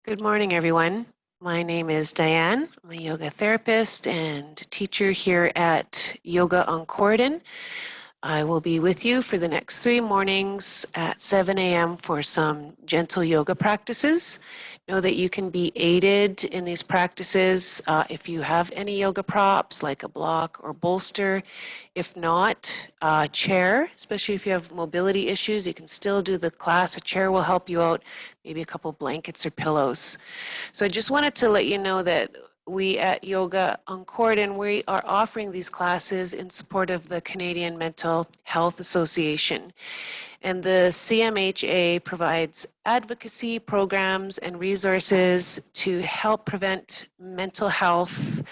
Good morning, everyone. My name is Diane. I'm a yoga therapist and teacher here at Yoga on Corridon. I will be with you for the next 3 mornings at 7 a.m. for some gentle yoga practices. Know that you can be aided in these practices if you have any yoga props like a block or bolster. If not, a chair, especially if you have mobility issues, you can still do the class. A chair will help you out, maybe a couple blankets or pillows. So I just wanted to let you know that we at Yoga on Corridon, we are offering these classes in support of the Canadian Mental Health Association. And the CMHA provides advocacy programs and resources to help prevent mental health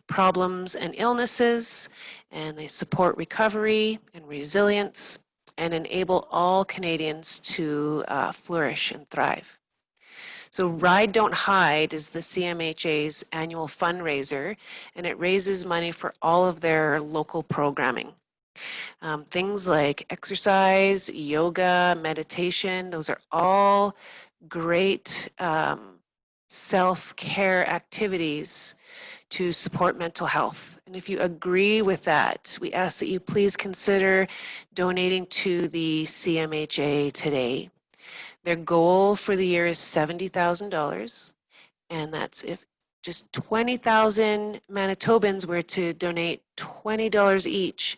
problems and illnesses, and they support recovery and resilience and enable all Canadians to flourish and thrive. So Ride Don't Hide is the CMHA's annual fundraiser, and it raises money for all of their local programming. Things like exercise, yoga, meditation, those are all great self-care activities to support mental health. And if you agree with that, we ask that you please consider donating to the CMHA today. Their goal for the year is $70,000, and that's if just 20,000 Manitobans were to donate $20 each,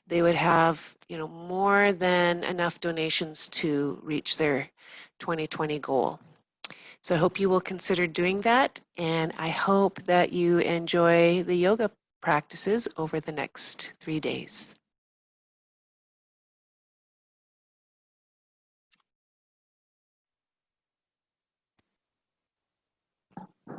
they would have, more than enough donations to reach their 2020 goal. So I hope you will consider doing that, and I hope that you enjoy the yoga practices over the next 3 days.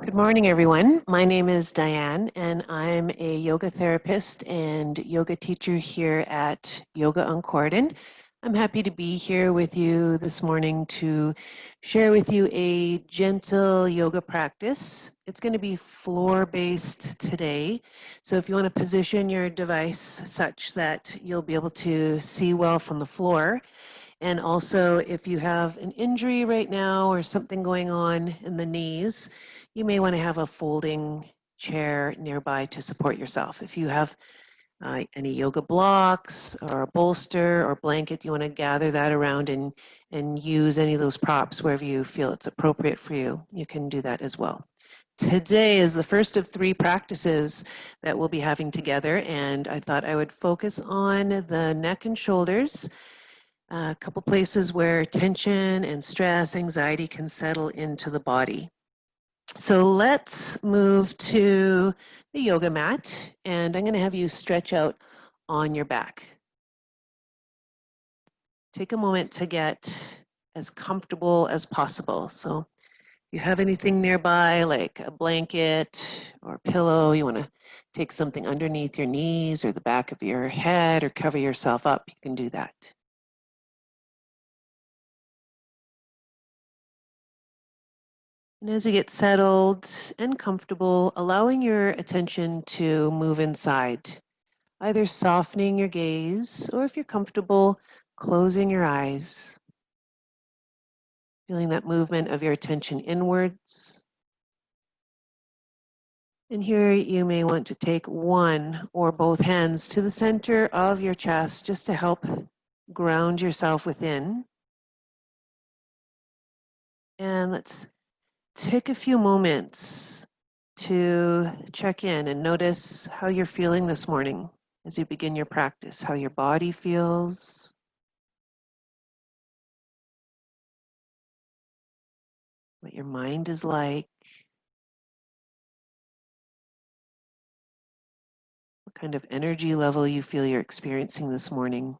Good morning, everyone. My name is Diane, and I'm a yoga therapist and yoga teacher here at Yoga on Corridon. I'm happy to be here with you this morning to share with you a gentle yoga practice. It's going to be floor-based today. So if you want to position your device such that you'll be able to see well from the floor, and also if you have an injury right now or something going on in the knees, you may want to have a folding chair nearby to support yourself. If you have any yoga blocks or a bolster or blanket, you want to gather that around and use any of those props wherever you feel it's appropriate for you. You can do that as well. Today is the first of 3 practices that we'll be having together, and I thought I would focus on the neck and shoulders, a couple places where tension and stress, anxiety can settle into the body. So let's move to the yoga mat, and I'm going to have you stretch out on your back. Take a moment to get as comfortable as possible. So if you have anything nearby, like a blanket or a pillow, you want to take something underneath your knees or the back of your head or cover yourself up, you can do that. And as you get settled and comfortable, allowing your attention to move inside, either softening your gaze or, if you're comfortable, closing your eyes. Feeling that movement of your attention inwards. And here you may want to take one or both hands to the center of your chest just to help ground yourself within. And let's take a few moments to check in and notice how you're feeling this morning as you begin your practice, how your body feels, what your mind is like, what kind of energy level you feel you're experiencing this morning.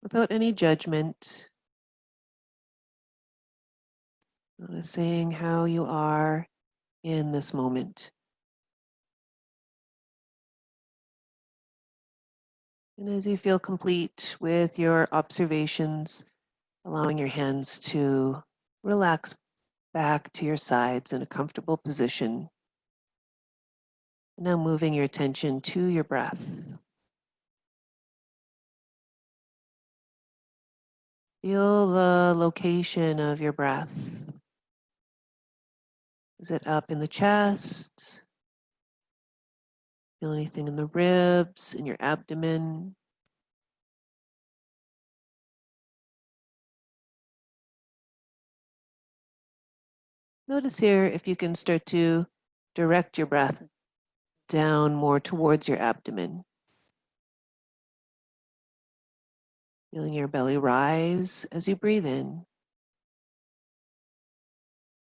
Without any judgment, noticing how you are in this moment. And as you feel complete with your observations, allowing your hands to relax back to your sides in a comfortable position. Now moving your attention to your breath. Feel the location of your breath. Is it up in the chest? Feel anything in the ribs, in your abdomen? Notice here if you can start to direct your breath down more towards your abdomen. Feeling your belly rise as you breathe in.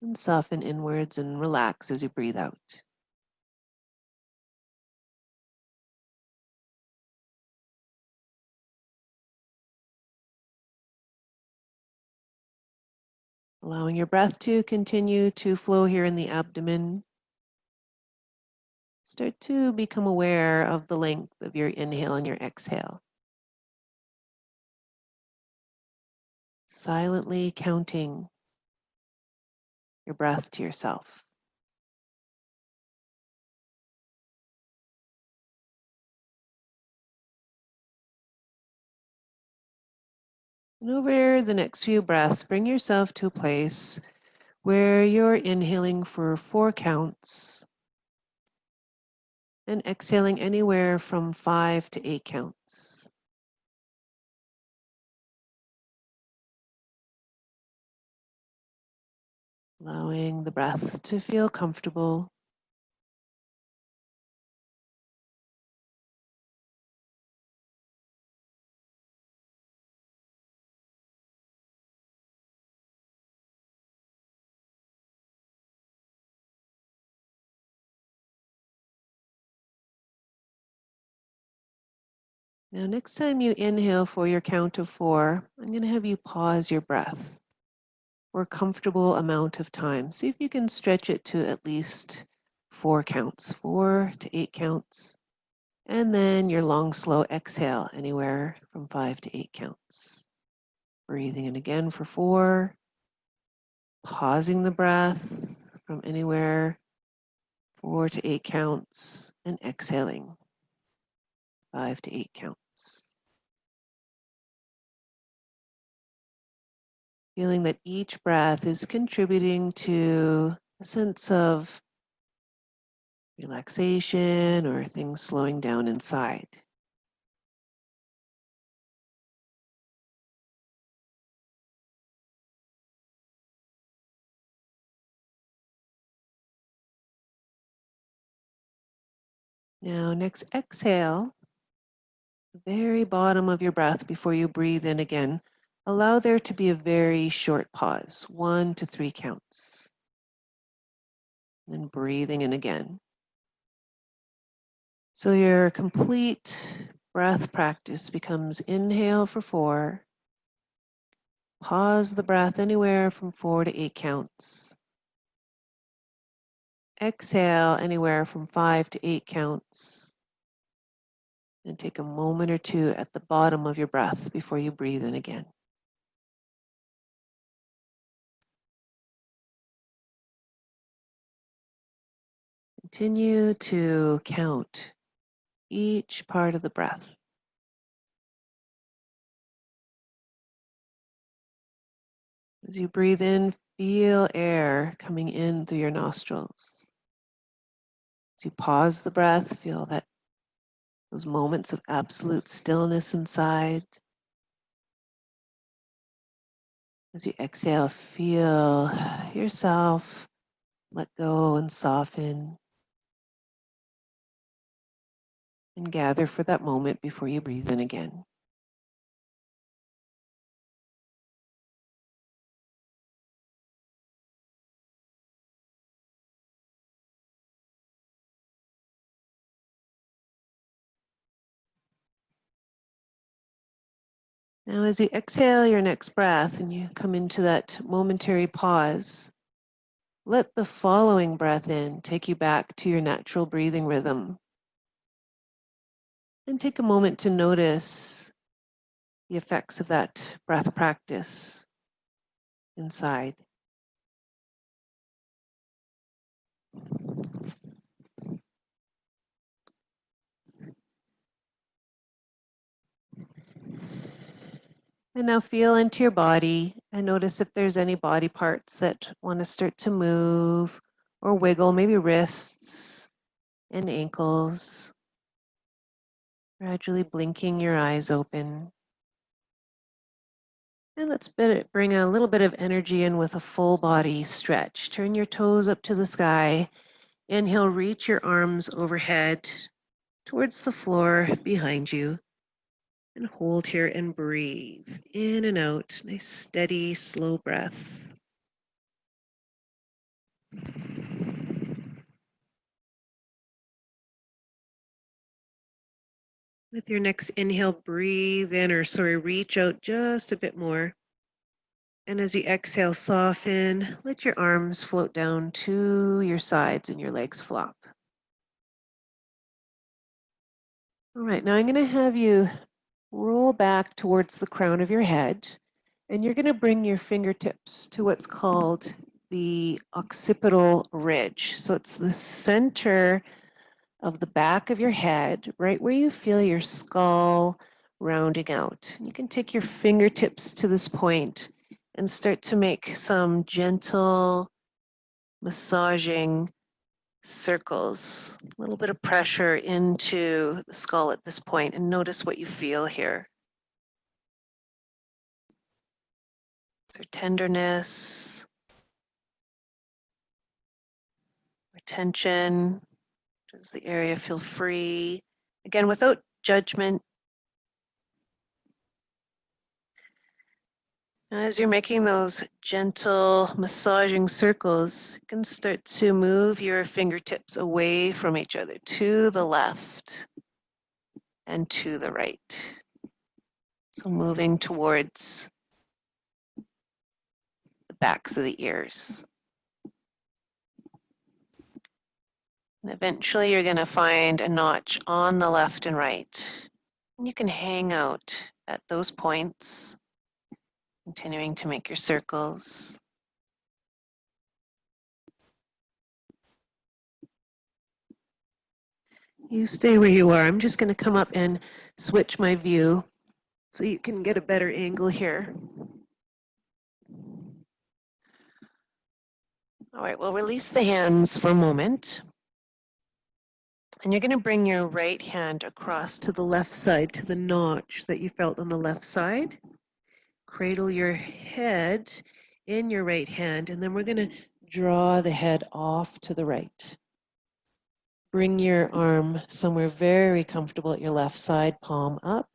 And soften inwards and relax as you breathe out. Allowing your breath to continue to flow here in the abdomen. Start to become aware of the length of your inhale and your exhale. Silently counting your breath to yourself. And over the next few breaths, bring yourself to a place where you're inhaling for 4 counts and exhaling anywhere from 5 to 8 counts. Allowing the breath to feel comfortable. Now, next time you inhale for your count of 4, I'm going to have you pause your breath for a comfortable amount of time. See if you can stretch it to at least 4 counts, 4 to 8 counts. And then your long, slow exhale, anywhere from 5 to 8 counts. Breathing in again for 4. Pausing the breath from anywhere 4 to 8 counts and exhaling 5 to 8 counts. Feeling that each breath is contributing to a sense of relaxation or things slowing down inside. Now, next exhale, the very bottom of your breath before you breathe in again. Allow there to be a very short pause, 1 to 3 counts. And breathing in again. So your complete breath practice becomes inhale for 4. Pause the breath anywhere from 4 to 8 counts. Exhale anywhere from 5 to 8 counts. And take a moment or two at the bottom of your breath before you breathe in again. Continue to count each part of the breath. As you breathe in, feel air coming in through your nostrils. As you pause the breath, feel that those moments of absolute stillness inside. As you exhale, feel yourself let go and soften and gather for that moment before you breathe in again. Now, as you exhale your next breath and you come into that momentary pause, let the following breath in take you back to your natural breathing rhythm. And take a moment to notice the effects of that breath practice inside. And now feel into your body and notice if there's any body parts that want to start to move or wiggle, maybe wrists and ankles. Gradually blinking your eyes open. And let's bring a little bit of energy in with a full body stretch. Turn your toes up to the sky. Inhale, reach your arms overhead towards the floor behind you. And hold here and breathe in and out. Nice, steady, slow breath. With your next inhale, breathe in, reach out just a bit more. And as you exhale, soften, let your arms float down to your sides and your legs flop. All right, now I'm going to have you roll back towards the crown of your head, and you're going to bring your fingertips to what's called the occipital ridge. So it's the center of the back of your head, right where you feel your skull rounding out. You can take your fingertips to this point and start to make some gentle massaging circles, a little bit of pressure into the skull at this point, and notice what you feel here. Is there tenderness or tension? Does the area feel free? Again, without judgment. As you're making those gentle massaging circles, you can start to move your fingertips away from each other to the left and to the right. So moving towards the backs of the ears. And eventually you're going to find a notch on the left and right. And you can hang out at those points, continuing to make your circles. You stay where you are. I'm just going to come up and switch my view so you can get a better angle here. All right, we'll release the hands for a moment. And you're going to bring your right hand across to the left side, to the notch that you felt on the left side. Cradle your head in your right hand, and then we're going to draw the head off to the right. Bring your arm somewhere very comfortable at your left side, palm up.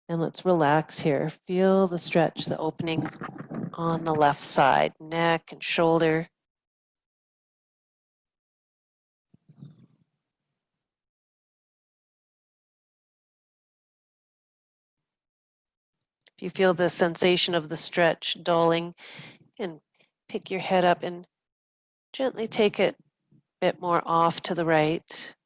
And let's relax here. Feel the stretch, the opening on the left side, neck and shoulder. If you feel the sensation of the stretch dulling, and pick your head up and gently take it a bit more off to the right.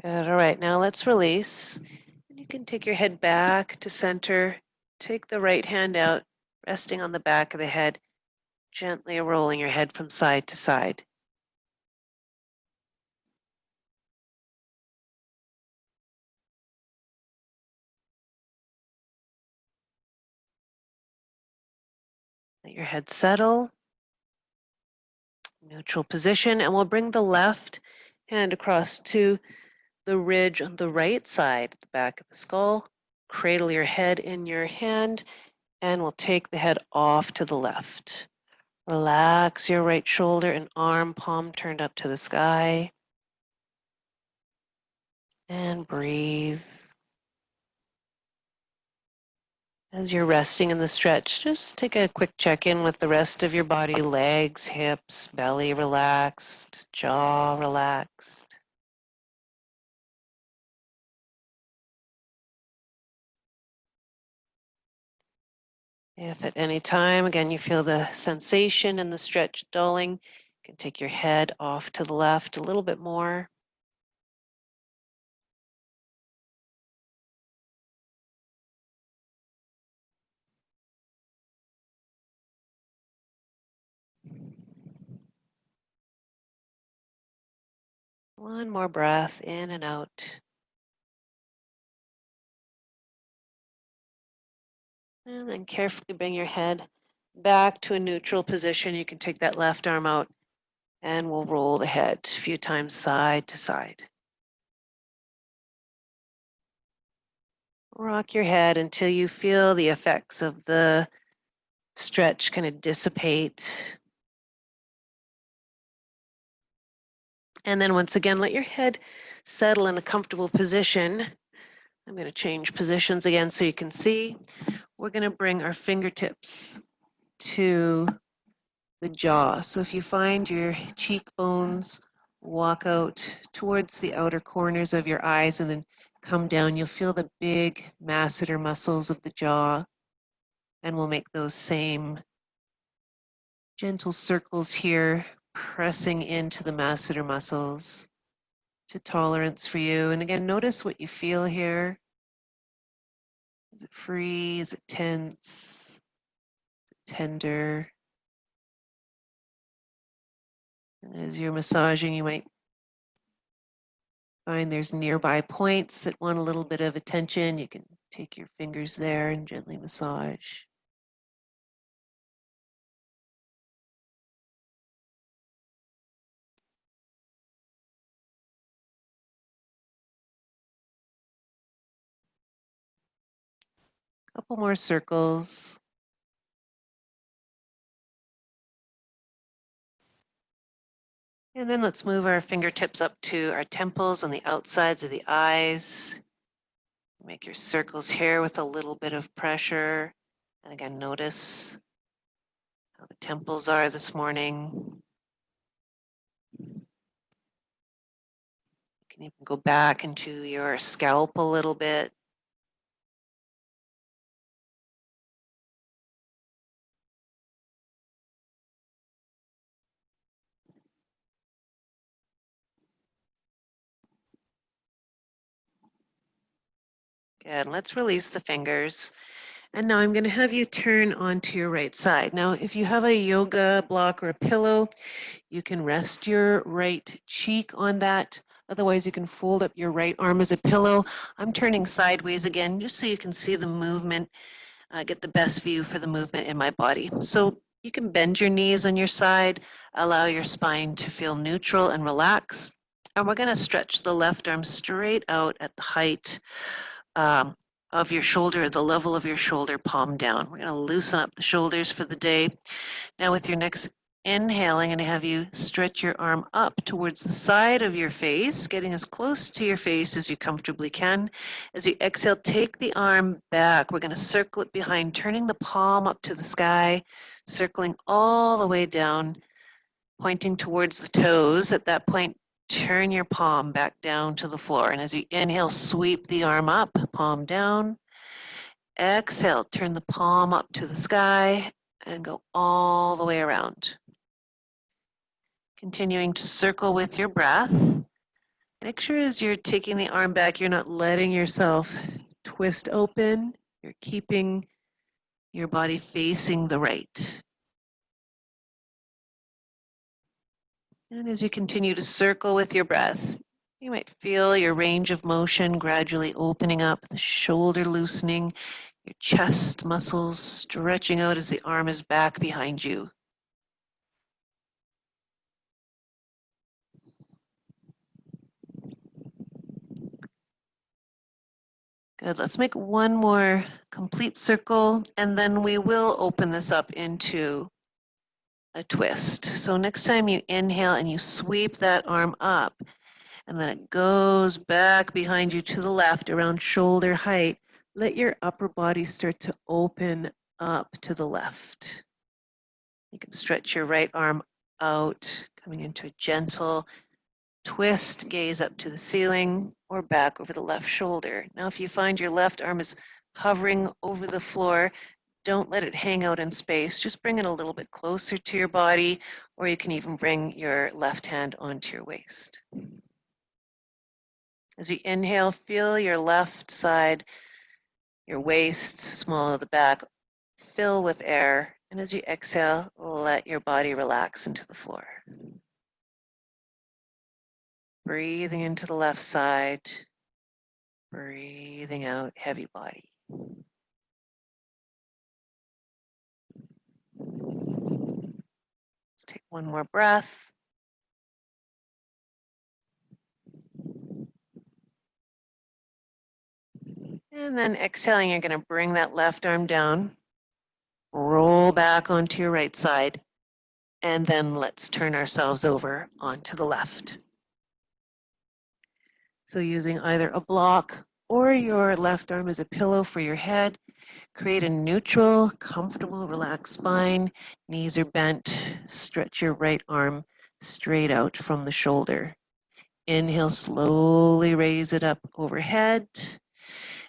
Good. All right, now let's release. You can take your head back to center. Take the right hand out, resting on the back of the head, gently rolling your head from side to side. Let your head settle. Neutral position, and we'll bring the left hand across to the ridge on the right side, the back of the skull. Cradle your head in your hand, and we'll take the head off to the left. Relax your right shoulder and arm, palm turned up to the sky. And breathe. As you're resting in the stretch, just take a quick check-in with the rest of your body, legs, hips, belly relaxed, jaw relaxed. If at any time, again, you feel the sensation and the stretch dulling, you can take your head off to the left a little bit more. One more breath in and out. And then carefully bring your head back to a neutral position. You can take that left arm out and we'll roll the head a few times side to side. Rock your head until you feel the effects of the stretch kind of dissipate. And then once again, let your head settle in a comfortable position. I'm going to change positions again so you can see. We're going to bring our fingertips to the jaw. So if you find your cheekbones walk out towards the outer corners of your eyes and then come down, you'll feel the big masseter muscles of the jaw. And we'll make those same gentle circles here, pressing into the masseter muscles to tolerance for you. And again, notice what you feel here. Is it free? Is it tense? Is it tender? And as you're massaging, you might find there's nearby points that want a little bit of attention. You can take your fingers there and gently massage. Couple more circles. And then let's move our fingertips up to our temples on the outsides of the eyes. Make your circles here with a little bit of pressure. And again, notice how the temples are this morning. You can even go back into your scalp a little bit. Good, let's release the fingers. And now I'm going to have you turn onto your right side. Now, if you have a yoga block or a pillow, you can rest your right cheek on that. Otherwise, you can fold up your right arm as a pillow. I'm turning sideways again, just so you can see the movement, get the best view for the movement in my body. So you can bend your knees on your side, allow your spine to feel neutral and relaxed. And we're going to stretch the left arm straight out at the height of your shoulder, the level of your shoulder, palm down. We're going to loosen up the shoulders for the day. Now with your next inhale, I'm going to have you stretch your arm up towards the side of your face, getting as close to your face as you comfortably can. As you exhale, take the arm back. We're going to circle it behind, turning the palm up to the sky, circling all the way down, pointing towards the toes. At that point, turn your palm back down to the floor. And as you inhale, sweep the arm up, palm down. Exhale, turn the palm up to the sky and go all the way around. Continuing to circle with your breath. Make sure as you're taking the arm back, you're not letting yourself twist open. You're keeping your body facing the right. And as you continue to circle with your breath, you might feel your range of motion gradually opening up, the shoulder loosening, your chest muscles stretching out as the arm is back behind you. Good, let's make one more complete circle, and then we will open this up into a twist. So next time you inhale and you sweep that arm up, and then it goes back behind you to the left around shoulder height, let your upper body start to open up to the left. You can stretch your right arm out, coming into a gentle twist, gaze up to the ceiling or back over the left shoulder. Now, if you find your left arm is hovering over the floor, don't let it hang out in space. Just bring it a little bit closer to your body, or you can even bring your left hand onto your waist. As you inhale, feel your left side, your waist, small of the back, fill with air. And as you exhale, let your body relax into the floor. Breathing into the left side, breathing out, heavy body. Let's take one more breath. And then exhaling, you're going to bring that left arm down, roll back onto your right side, and then let's turn ourselves over onto the left. So using either a block or your left arm as a pillow for your head, create a neutral, comfortable, relaxed spine. Knees are bent. Stretch your right arm straight out from the shoulder. Inhale, slowly raise it up overhead.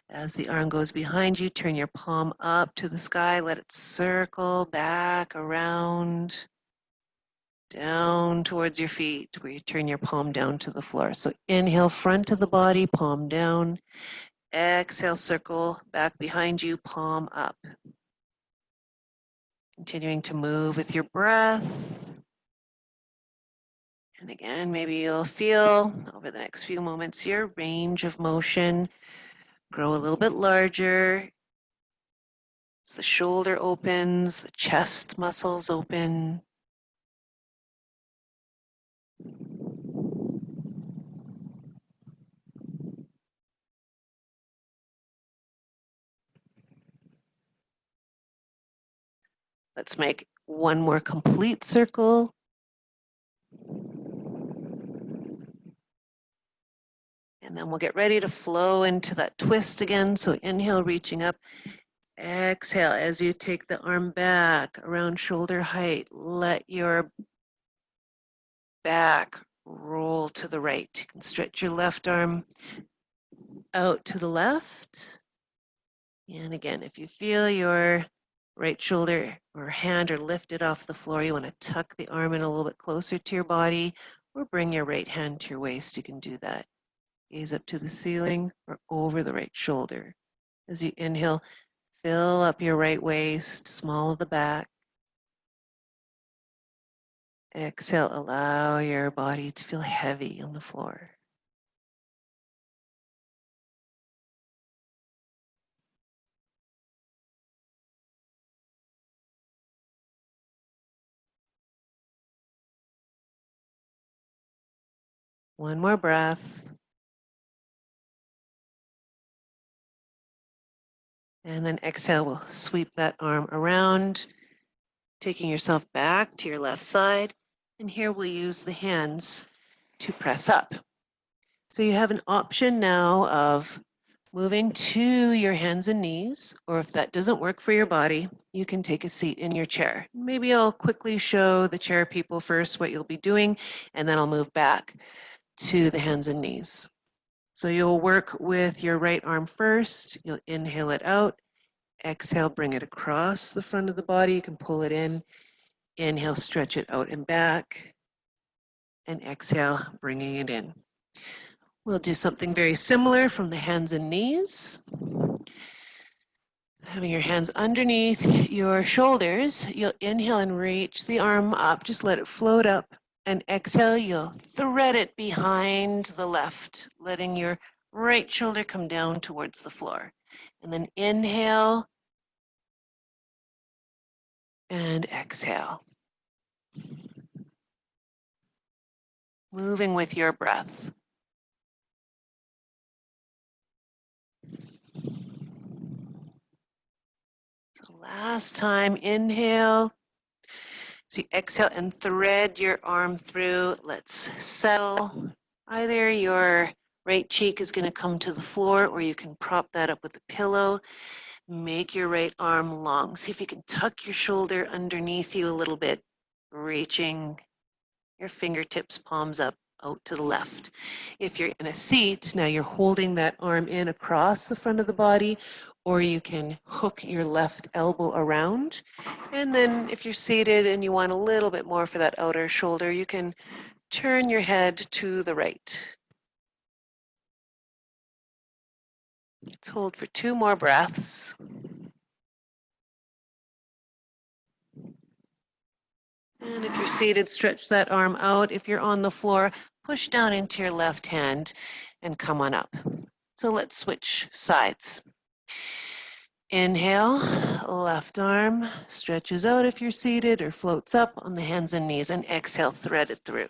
As the arm goes behind you, turn your palm up to the sky. Let it circle back around, down towards your feet, where you turn your palm down to the floor. So inhale, front of the body, palm down. Exhale, circle back behind you, palm up. Continuing to move with your breath. And again, maybe you'll feel over the next few moments your range of motion grow a little bit larger. As the shoulder opens, the chest muscles open. Let's make one more complete circle. And then we'll get ready to flow into that twist again. So inhale, reaching up. Exhale, as you take the arm back around shoulder height, let your back roll to the right. You can stretch your left arm out to the left. And again, if you feel your right shoulder or hand are lifted off the floor, you want to tuck the arm in a little bit closer to your body or bring your right hand to your waist. You can do that. Gaze up to the ceiling or over the right shoulder. As you inhale, fill up your right waist, small of the back. Exhale, allow your body to feel heavy on the floor. One more breath. And then exhale, we'll sweep that arm around, taking yourself back to your left side. And here we'll use the hands to press up. So you have an option now of moving to your hands and knees, or if that doesn't work for your body, you can take a seat in your chair. Maybe I'll quickly show the chair people first what you'll be doing, and then I'll move back to the hands and knees. So you'll work with your right arm first. You'll inhale it out. Exhale, bring it across the front of the body. You can pull it in. Inhale, stretch it out and back. And exhale, bringing it in. We'll do something very similar from the hands and knees. Having your hands underneath your shoulders, you'll inhale and reach the arm up. Just let it float up. And exhale, you'll thread it behind the left, letting your right shoulder come down towards the floor. And then inhale and exhale. Moving with your breath. So last time, inhale. So you exhale and thread your arm through. Let's settle. Either your right cheek is going to come to the floor, or you can prop that up with a pillow. Make your right arm long. See if you can tuck your shoulder underneath you a little bit, reaching your fingertips, palms up, out to the left. If you're in a seat, now you're holding that arm in across the front of the body, or you can hook your left elbow around. And then if you're seated and you want a little bit more for that outer shoulder, you can turn your head to the right. Let's hold for 2 more breaths. And if you're seated, stretch that arm out. If you're on the floor, push down into your left hand and come on up. So let's switch sides. Inhale, left arm stretches out if you're seated or floats up on the hands and knees, and exhale, thread it through.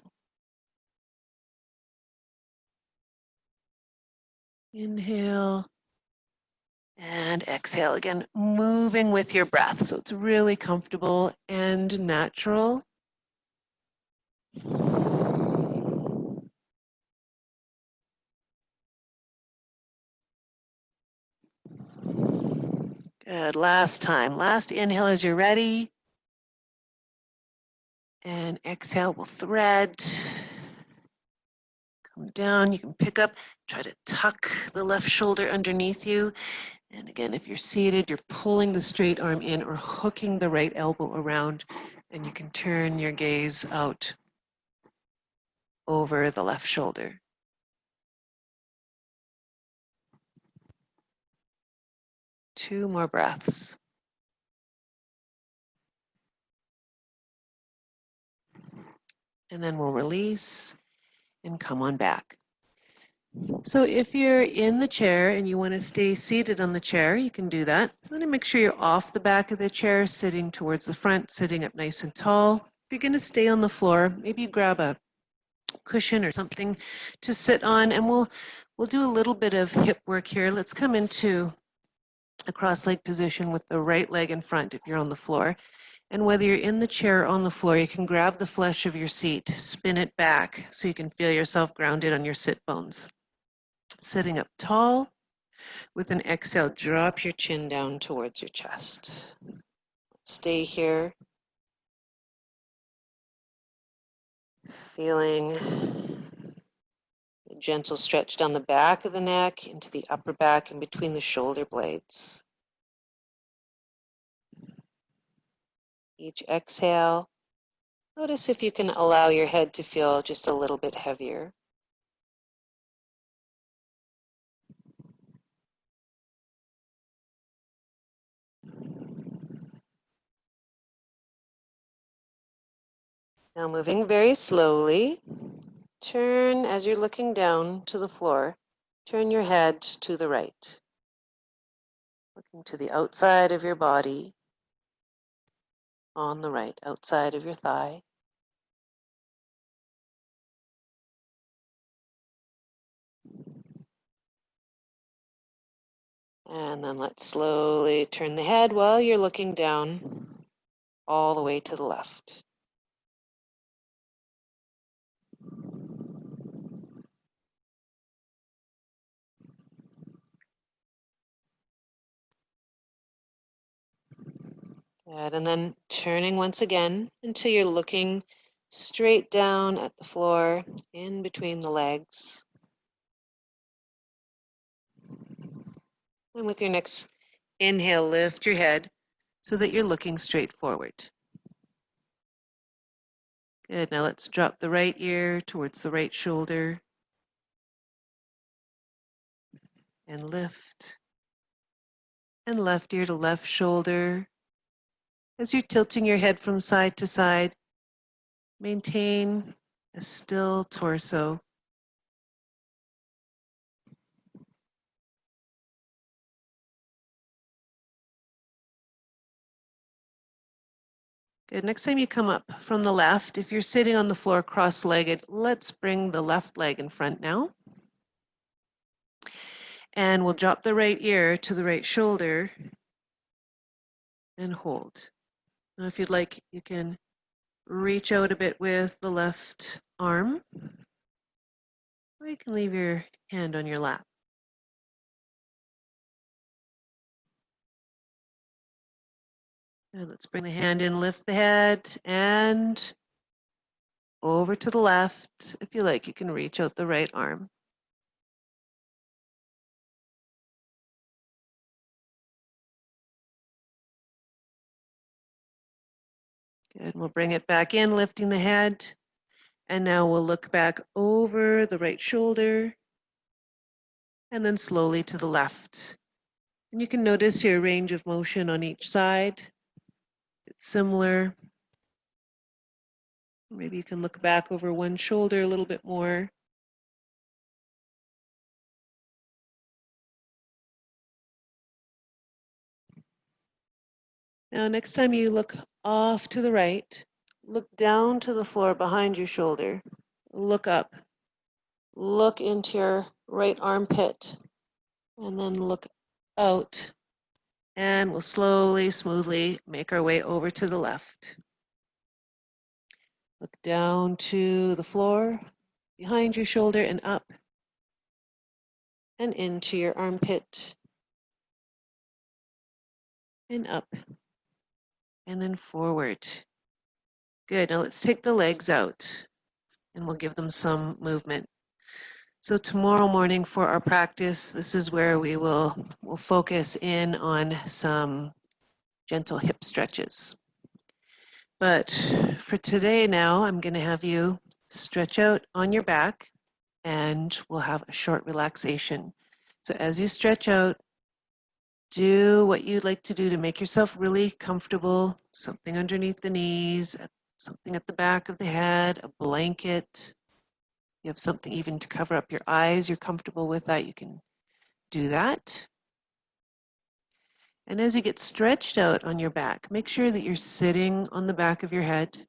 Inhale and exhale again, moving with your breath. So it's really comfortable and natural. Good, last time. Last inhale as you're ready. And exhale, we'll thread. Come down, you can pick up, try to tuck the left shoulder underneath you. And again, if you're seated, you're pulling the straight arm in or hooking the right elbow around, and you can turn your gaze out over the left shoulder. Two more breaths. And then we'll release and come on back. So if you're in the chair and you want to stay seated on the chair, you can do that. You want to make sure you're off the back of the chair, sitting towards the front, sitting up nice and tall. If you're going to stay on the floor, maybe you grab a cushion or something to sit on, and we'll do a little bit of hip work here. Let's come into a cross-leg position with the right leg in front if you're on the floor. And whether you're in the chair or on the floor, you can grab the flesh of your seat, spin it back so you can feel yourself grounded on your sit bones. Sitting up tall, with an exhale, drop your chin down towards your chest. Stay here, feeling a gentle stretch down the back of the neck, into the upper back and between the shoulder blades. Each exhale, notice if you can allow your head to feel just a little bit heavier. Now moving very slowly, turn as you're looking down to the floor, turn your head to the right, looking to the outside of your body, on the right, outside of your thigh. And then let's slowly turn the head while you're looking down all the way to the left. Good, and then turning once again until you're looking straight down at the floor, in between the legs. And with your next inhale, lift your head so that you're looking straight forward. Good, now let's drop the right ear towards the right shoulder and lift. And left ear to left shoulder. As you're tilting your head from side to side, maintain a still torso. Good. Next time you come up from the left, if you're sitting on the floor cross-legged, let's bring the left leg in front now. And we'll drop the right ear to the right shoulder and hold. Now, if you'd like, you can reach out a bit with the left arm, or you can leave your hand on your lap. And let's bring the hand in, lift the head, and over to the left. If you like, you can reach out the right arm. Good, we'll bring it back in, lifting the head. And now we'll look back over the right shoulder and then slowly to the left. And you can notice your range of motion on each side. It's similar. Maybe you can look back over one shoulder a little bit more. Now, next time you look off to the right, look down to the floor behind your shoulder. Look up. Look into your right armpit. And then look out. And we'll slowly, smoothly make our way over to the left. Look down to the floor, behind your shoulder and up. And into your armpit. And up. And then forward. Good. Now let's take the legs out and we'll give them some movement. So tomorrow morning for our practice, this is where we'll focus in on some gentle hip stretches. But for today now, I'm going to have you stretch out on your back and we'll have a short relaxation. So as you stretch out, do what you'd like to do to make yourself really comfortable, something underneath the knees, something at the back of the head, a blanket. You have something even to cover up your eyes, you're comfortable with that, you can do that. And as you get stretched out on your back, make sure that you're sitting on the back of your head.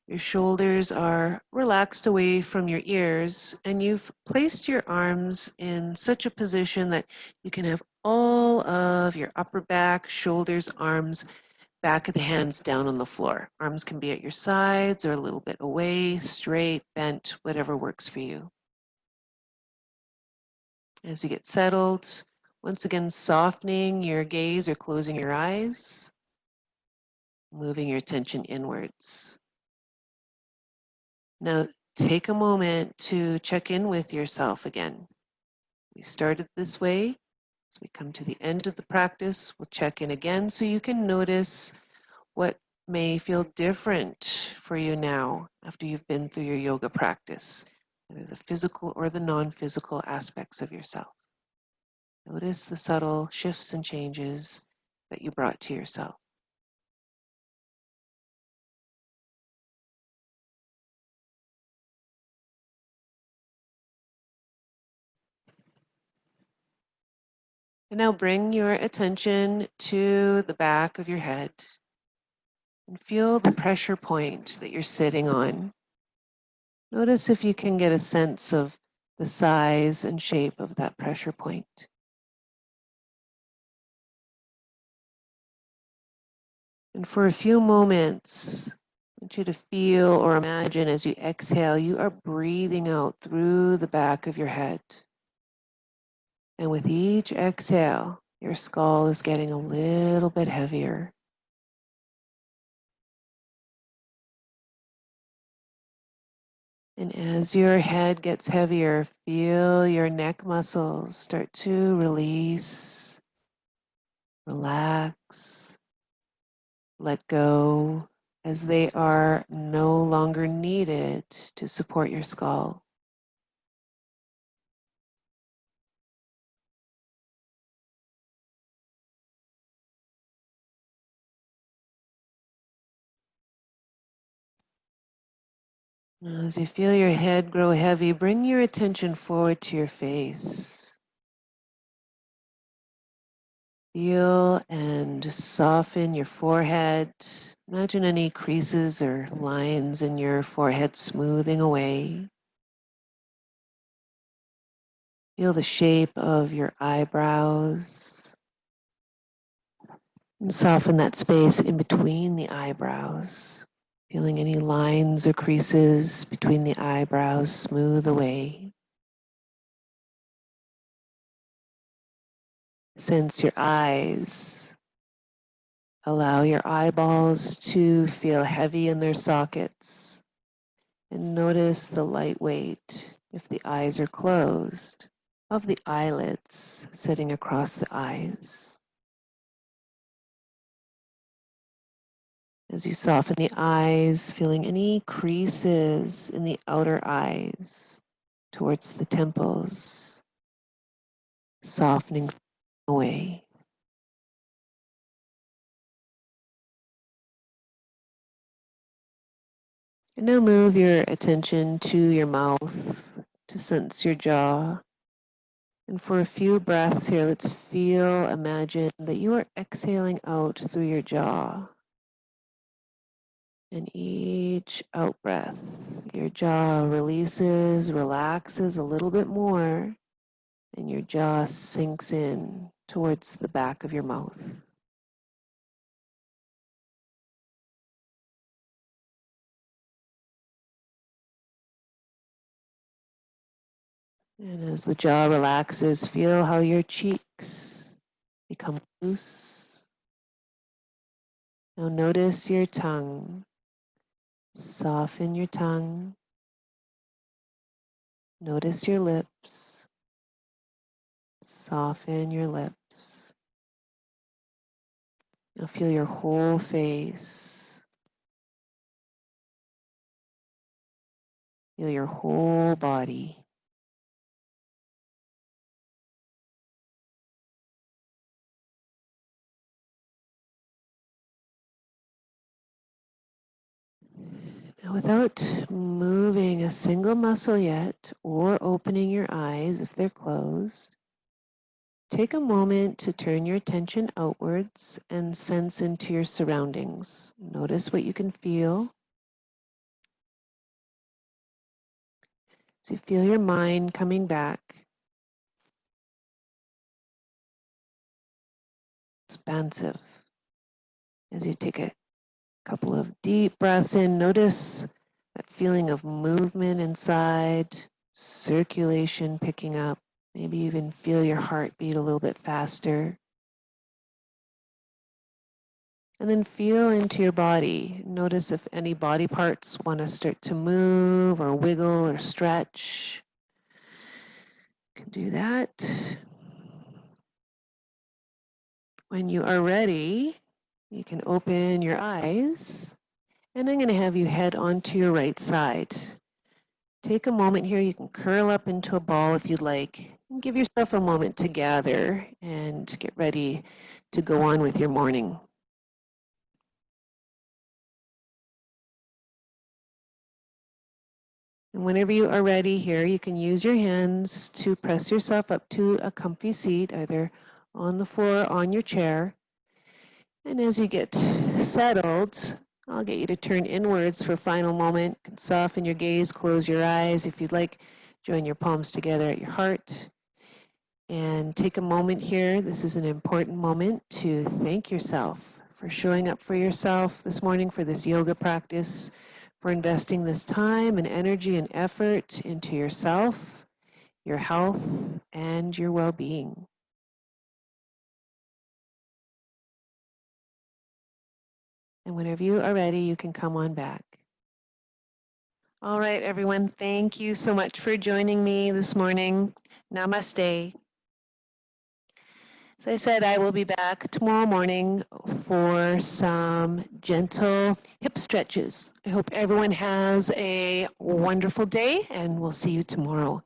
Your shoulders are relaxed away from your ears, and you've placed your arms in such a position that you can have all of your upper back, shoulders, arms, back of the hands down on the floor. Arms can be at your sides or a little bit away, straight, bent, whatever works for you. As you get settled, once again, softening your gaze or closing your eyes, moving your attention inwards. Now, take a moment to check in with yourself again. We started this way. As we come to the end of the practice, we'll check in again so you can notice what may feel different for you now after you've been through your yoga practice, either the physical or the non-physical aspects of yourself. Notice the subtle shifts and changes that you brought to yourself. And now bring your attention to the back of your head and feel the pressure point that you're sitting on. Notice if you can get a sense of the size and shape of that pressure point. And for a few moments, I want you to feel or imagine as you exhale, you are breathing out through the back of your head. And with each exhale, your skull is getting a little bit heavier. And as your head gets heavier, feel your neck muscles start to release, relax, let go, as they are no longer needed to support your skull. As you feel your head grow heavy, bring your attention forward to your face. Feel and soften your forehead. Imagine any creases or lines in your forehead smoothing away. Feel the shape of your eyebrows. And soften that space in between the eyebrows. Feeling any lines or creases between the eyebrows smooth away. Sense your eyes. Allow your eyeballs to feel heavy in their sockets. And notice the light weight, if the eyes are closed, of the eyelids sitting across the eyes. As you soften the eyes, feeling any creases in the outer eyes towards the temples, softening away. And now move your attention to your mouth to sense your jaw. And for a few breaths here, let's feel, imagine that you are exhaling out through your jaw. And each out breath, your jaw releases, relaxes a little bit more, and your jaw sinks in towards the back of your mouth. And as the jaw relaxes, feel how your cheeks become loose. Now notice your tongue. Soften your tongue. Notice your lips. Soften your lips. Now feel your whole face. Feel your whole body. Now, without moving a single muscle yet or opening your eyes if they're closed, take a moment to turn your attention outwards and sense into your surroundings. Notice what you can feel. So you feel your mind coming back. Expansive. As you take a couple of deep breaths in, notice that feeling of movement inside, circulation picking up. Maybe even feel your heart beat a little bit faster. And then feel into your body. Notice if any body parts want to start to move or wiggle or stretch. You can do that. When you are ready, you can open your eyes. And I'm going to have you head onto your right side. Take a moment here. You can curl up into a ball if you'd like. And give yourself a moment to gather and get ready to go on with your morning. And whenever you are ready here, you can use your hands to press yourself up to a comfy seat, either on the floor or on your chair. And as you get settled, I'll get you to turn inwards for a final moment. You can soften your gaze, close your eyes. If you'd like, join your palms together at your heart. And take a moment here. This is an important moment to thank yourself for showing up for yourself this morning for this yoga practice, for investing this time and energy and effort into yourself, your health, and your well-being. And whenever you are ready, you can come on back. All right, everyone, thank you so much for joining me this morning. Namaste. As I said, I will be back tomorrow morning for some gentle hip stretches. I hope everyone has a wonderful day, and we'll see you tomorrow.